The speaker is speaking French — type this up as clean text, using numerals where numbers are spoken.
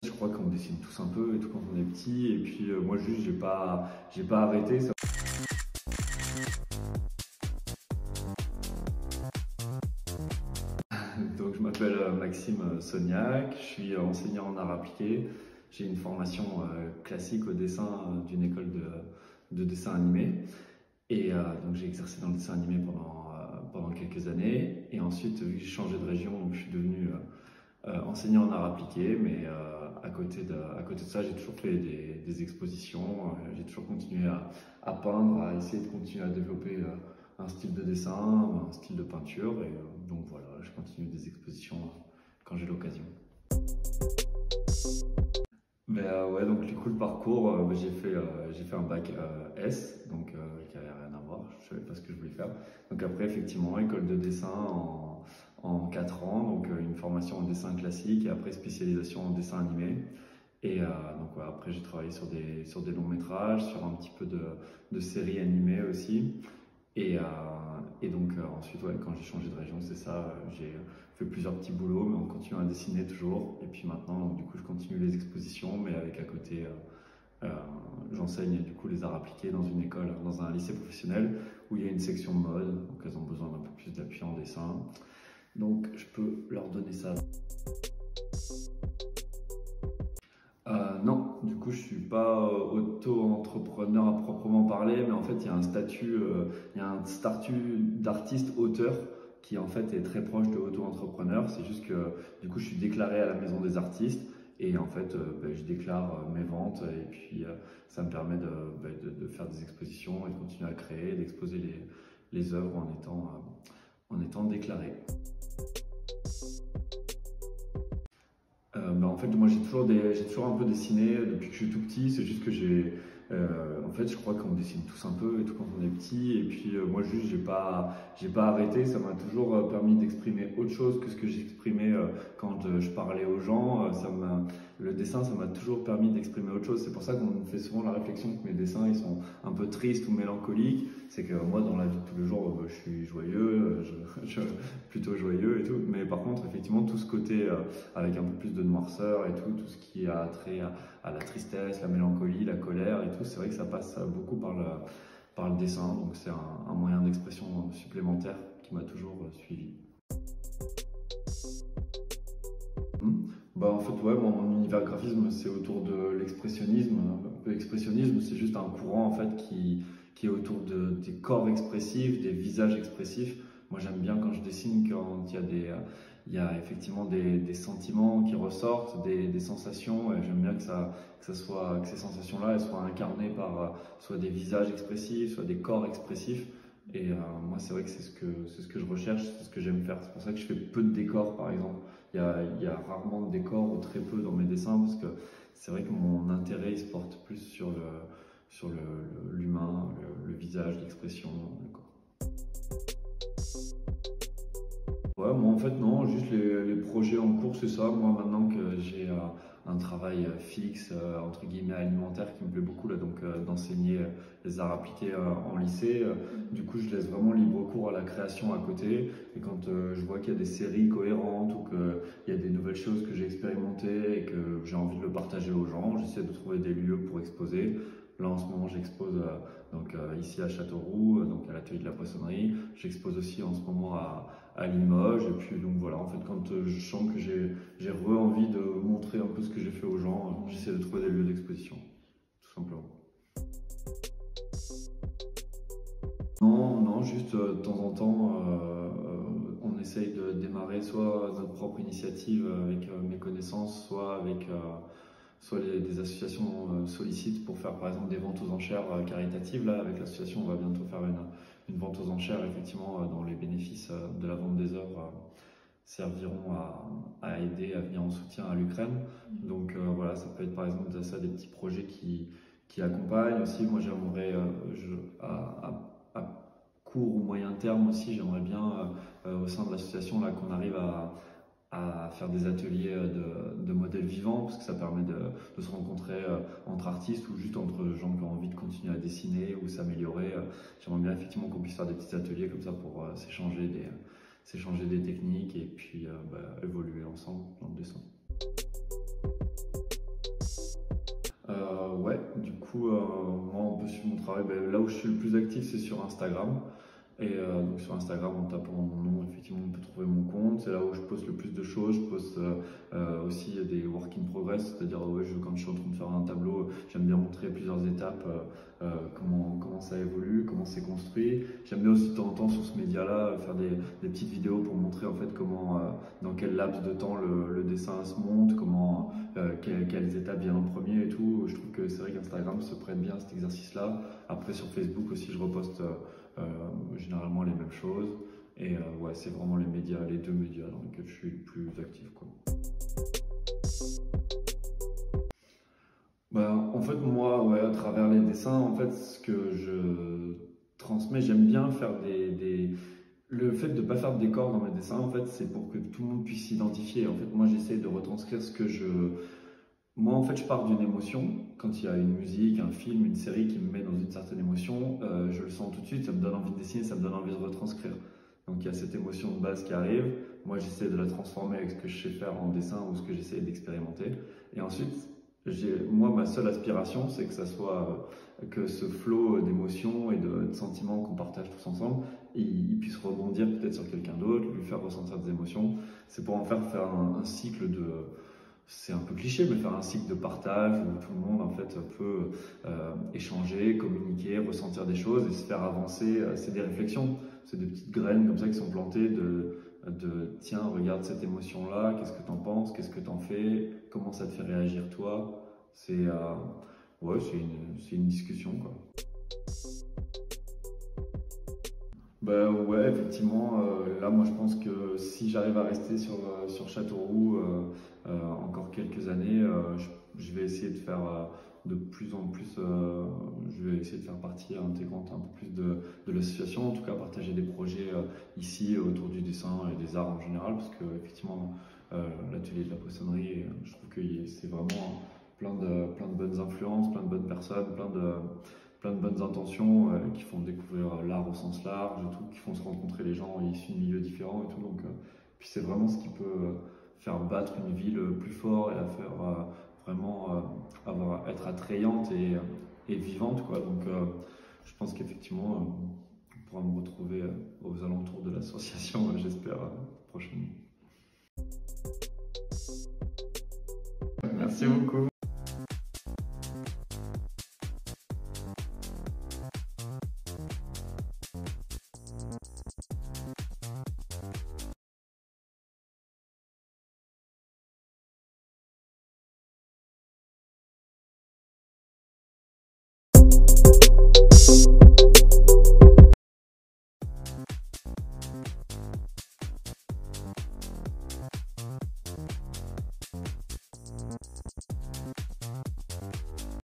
Je crois qu'on dessine tous un peu et tout quand on est petit, et puis moi juste j'ai pas arrêté. Donc je m'appelle Maxime Sognac, je suis enseignant en art appliqué. J'ai une formation classique au dessin d'une école de dessin animé. Et donc j'ai exercé dans le dessin animé pendant quelques années. Et ensuite, vu que j'ai changé de région, donc je suis devenu enseignant en art appliqué. Mais à côté de ça, j'ai toujours fait des expositions. J'ai toujours continué à peindre, à essayer de continuer à développer un style de dessin, un style de peinture. Et donc voilà, je continue des expositions quand j'ai l'occasion. Mais ouais, donc du coup, le parcours, j'ai fait un bac S, donc qui avait rien à voir, je savais pas ce que je voulais faire. Donc après, effectivement, école de dessin en 4 ans, donc une formation en dessin classique et après spécialisation en dessin animé. Et donc ouais, après, j'ai travaillé sur des longs métrages, sur un petit peu de séries animées aussi. Et donc ensuite, ouais, quand j'ai changé de région, c'est ça, j'ai fait plusieurs petits boulots, mais on continue à dessiner toujours. Et puis maintenant, donc, du coup, je continue les expositions, mais avec à côté, j'enseigne du coup les arts appliqués dans une école, dans un lycée professionnel où il y a une section mode, donc elles ont besoin d'un peu plus d'appui en dessin. Donc je peux leur donner ça. Non, du coup, je suis pas auto-entrepreneur à proprement parler, mais en fait, il y a un statut d'artiste-auteur qui en fait est très proche de auto-entrepreneur. C'est juste que du coup, je suis déclaré à la Maison des artistes et en fait, je déclare mes ventes et puis ça me permet de faire des expositions et de continuer à créer, d'exposer les œuvres en étant déclaré. En fait, moi j'ai toujours un peu dessiné depuis que je suis tout petit. C'est juste que en fait, je crois qu'on dessine tous un peu et tout quand on est petit. Et puis moi juste j'ai pas arrêté. Ça m'a toujours permis d'exprimer autre chose que ce que j'exprimais quand je parlais aux gens. Le dessin, ça m'a toujours permis d'exprimer autre chose. C'est pour ça qu'on me fait souvent la réflexion que mes dessins ils sont un peu tristes ou mélancoliques. C'est que moi dans la vie de tous les jours, je suis joyeux, plutôt joyeux et tout. Mais par contre, effectivement, tout ce côté avec un peu plus de noirceur et tout ce qui a trait à la tristesse, la mélancolie, la colère et tout, c'est vrai que ça passe beaucoup par le dessin, donc c'est un moyen d'expression supplémentaire qui m'a toujours suivi. Bah en fait ouais, mon univers graphisme c'est autour de l'expressionnisme. L'expressionnisme c'est juste un courant en fait qui est autour des corps expressifs, des visages expressifs. Moi j'aime bien quand je dessine quand il y a effectivement des sentiments qui ressortent, des sensations, et j'aime bien que ces sensations-là elles soient incarnées par soit des visages expressifs, soit des corps expressifs. Et moi c'est vrai que c'est ce que je recherche, c'est ce que j'aime faire. C'est pour ça que je fais peu de décors par exemple. Il y a rarement de décors ou très peu dans mes dessins parce que c'est vrai que mon intérêt il se porte plus sur l'humain, le visage, l'expression, le corps. Ouais, moi en fait non, juste les projets en cours, c'est ça. Moi maintenant que j'ai un travail fixe, entre guillemets alimentaire qui me plaît beaucoup, là, donc d'enseigner les arts appliqués en lycée, du coup je laisse vraiment libre cours à la création à côté. Et quand je vois qu'il y a des séries cohérentes ou qu'il y a des nouvelles choses que j'ai expérimentées et que j'ai envie de le partager aux gens, j'essaie de trouver des lieux pour exposer. Là en ce moment j'expose ici à Châteauroux, donc à l'atelier de la poissonnerie. J'expose aussi en ce moment à Limoges. Et puis donc voilà, en fait quand je sens que j'ai envie de montrer un peu ce que j'ai fait aux gens, j'essaie de trouver des lieux d'exposition, tout simplement. Non, non, juste de temps en temps, on essaye de démarrer soit notre propre initiative avec mes connaissances, soit avec des associations sollicitent pour faire par exemple des ventes aux enchères caritatives. Là, avec l'association, on va bientôt faire une vente aux enchères, effectivement, dont les bénéfices de la vente des œuvres serviront à aider, à venir en soutien à l'Ukraine. Donc voilà, ça peut être par exemple ça, des petits projets qui accompagnent aussi. Moi, j'aimerais, à court ou moyen terme aussi, j'aimerais bien au sein de l'association là qu'on arrive à faire des ateliers de modèles vivants, parce que ça permet de se rencontrer entre artistes ou juste entre gens qui ont envie de continuer à dessiner ou s'améliorer. J'aimerais bien effectivement qu'on puisse faire des petits ateliers comme ça pour s'échanger des techniques et puis évoluer ensemble dans le dessin. Ouais, du coup, moi, on peut suivre mon travail. Ben, là où je suis le plus actif, c'est sur Instagram. Et donc sur Instagram, en tapant mon nom, effectivement, on peut trouver mon compte. C'est là où je poste le plus de choses. Je poste aussi des work in progress, c'est-à-dire ouais, quand je suis en train de faire un tableau, j'aime bien montrer plusieurs étapes, comment ça évolue, comment c'est construit. J'aime bien aussi de temps en temps sur ce média-là faire des petites vidéos pour montrer en fait comment, dans quel laps de temps le dessin se monte, quelles étapes viennent en premier et tout. Je trouve que c'est vrai qu'Instagram se prête bien à cet exercice-là. Après sur Facebook aussi, je reposte généralement les mêmes choses. Et ouais, c'est vraiment les deux médias dans lesquels je suis le plus actif, quoi. Bah, en fait, moi, ouais, à travers les dessins, en fait, ce que je transmets, j'aime bien faire Le fait de ne pas faire de décor dans mes dessins, en fait, c'est pour que tout le monde puisse s'identifier. En fait, moi, j'essaie de retranscrire ce que je... Moi, en fait, je pars d'une émotion. Quand il y a une musique, un film, une série qui me met dans une certaine émotion, je le sens tout de suite, ça me donne envie de dessiner, ça me donne envie de retranscrire. Donc, il y a cette émotion de base qui arrive. Moi, j'essaie de la transformer avec ce que je sais faire en dessin ou ce que j'essaie d'expérimenter. Et ensuite, moi, ma seule aspiration, c'est que ça soit que ce flot d'émotions et de sentiments qu'on partage tous ensemble, il puisse rebondir peut-être sur quelqu'un d'autre, lui faire ressentir des émotions. C'est pour en faire un cycle de... C'est un peu cliché, mais faire un cycle de partage où tout le monde en fait peut échanger, communiquer, ressentir des choses et se faire avancer. C'est des réflexions, c'est des petites graines comme ça qui sont plantées tiens, regarde cette émotion-là, qu'est-ce que t'en penses, qu'est-ce que t'en fais, comment ça te fait réagir toi. Ouais, c'est une discussion, quoi. Bah ouais, effectivement, là moi je pense que si j'arrive à rester sur Châteauroux encore quelques années, je vais essayer de faire de plus en plus, je vais essayer de faire partie intégrante un peu plus de l'association, en tout cas partager des projets ici autour du dessin et des arts en général, parce que effectivement l'atelier de la poissonnerie, je trouve que c'est vraiment plein de bonnes influences, plein de bonnes personnes, plein de bonnes intentions qui font découvrir l'art au sens large, et tout, qui font se rencontrer les gens issus de milieux différents et tout. Donc, puis c'est vraiment ce qui peut faire battre une ville plus fort et la faire vraiment être attrayante et vivante, quoi. Donc, je pense qu'effectivement, on pourra me retrouver aux alentours de l'association, j'espère, prochainement. Merci beaucoup.